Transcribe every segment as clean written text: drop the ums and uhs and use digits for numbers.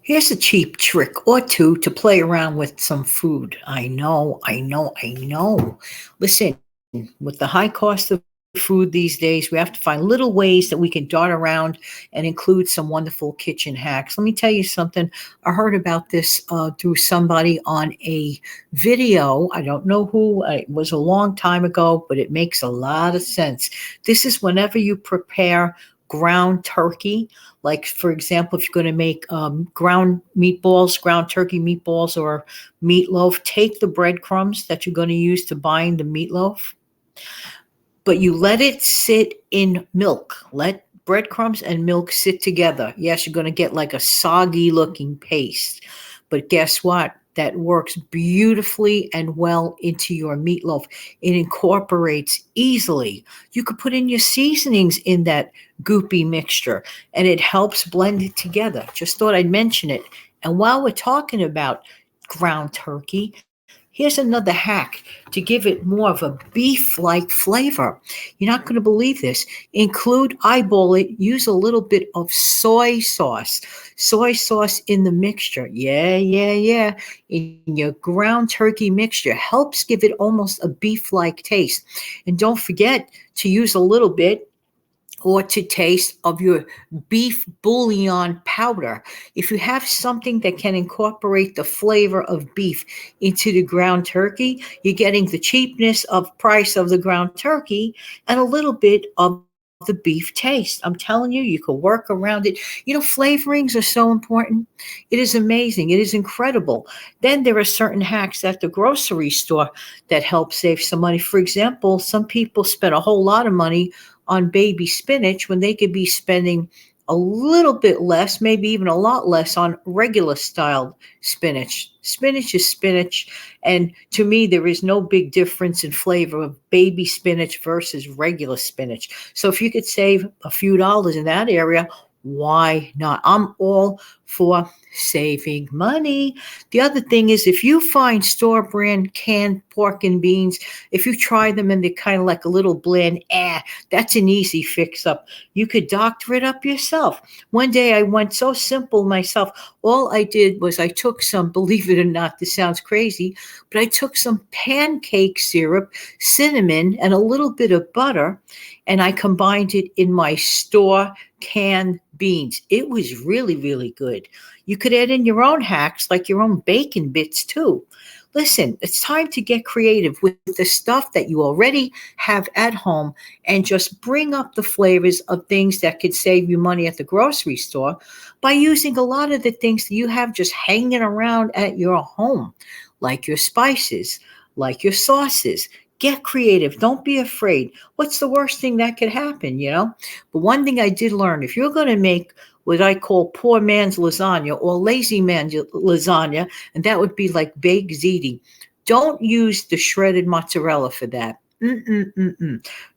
Here's a cheap trick or two to play around with some food. I know. Listen, with the high cost of food these days, we have to find little ways that we can dart around and include some wonderful kitchen hacks. Let me tell you something. I heard about this through somebody on a video. I don't know who. It was a long time ago, but it makes a lot of sense. This is whenever you prepare ground turkey, like for example, if you're going to make ground meatballs, ground turkey meatballs, or meatloaf, take the breadcrumbs that you're going to use to bind the meatloaf, but you let it sit in milk. Let breadcrumbs and milk sit together. Yes, you're going to get like a soggy looking paste, but guess what? That works beautifully and well into your meatloaf. It incorporates easily. You could put in your seasonings in that goopy mixture and it helps blend it together. Just thought I'd mention it. And while we're talking about ground turkey, here's another hack to give it more of a beef like flavor. You're not going to believe this. Eyeball it, use a little bit of soy sauce. Soy sauce in the mixture. Yeah. In your ground turkey mixture helps give it almost a beef like taste. And don't forget to use a little bit or to taste of your beef bouillon powder. If you have something that can incorporate the flavor of beef into the ground turkey, you're getting the cheapness of price of the ground turkey and a little bit of the beef taste. I'm telling you, you can work around it. Flavorings are so important. It is amazing. It is incredible. Then there are certain hacks at the grocery store that help save some money. For example, some people spend a whole lot of money on baby spinach when they could be spending a little bit less, maybe even a lot less on regular style spinach. Spinach is spinach. And to me, there is no big difference in flavor of baby spinach versus regular spinach. So if you could save a few dollars in that area, why not? I'm all for saving money. The other thing is if you find store brand canned pork and beans, if you try them and they're kind of like a little bland, that's an easy fix up. You could doctor it up yourself. One day I went so simple myself. All I did was I took some, believe it or not, this sounds crazy, but I took some pancake syrup, cinnamon, and a little bit of butter, and I combined it in my store canned beans. It was really good. You could add in your own hacks, like your own bacon bits too. Listen, it's time to get creative with the stuff that you already have at home and just bring up the flavors of things that could save you money at the grocery store by using a lot of the things that you have just hanging around at your home, like your spices, like your sauces. Get creative. Don't be afraid. What's the worst thing that could happen? But one thing I did learn, if you're going to make what I call poor man's lasagna or lazy man's lasagna, and that would be like baked ziti, don't use the shredded mozzarella for that.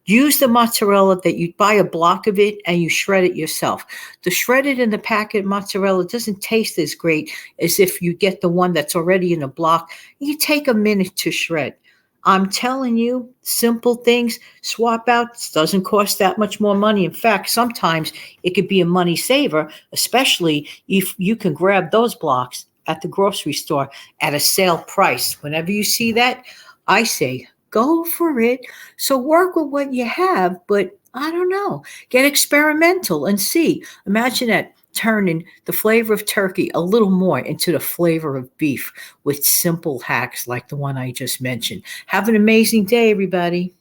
Use the mozzarella that you buy a block of it and you shred it yourself. The shredded in the packet mozzarella doesn't taste as great as if you get the one that's already in a block. You take a minute to shred. I'm telling you, simple things, swap out, doesn't cost that much more money. In fact, sometimes it could be a money saver, especially if you can grab those blocks at the grocery store at a sale price. Whenever you see that, I say, go for it. So work with what you have, but I don't know, get experimental and see. Imagine that turning the flavor of turkey a little more into the flavor of beef with simple hacks like the one I just mentioned. Have an amazing day, everybody.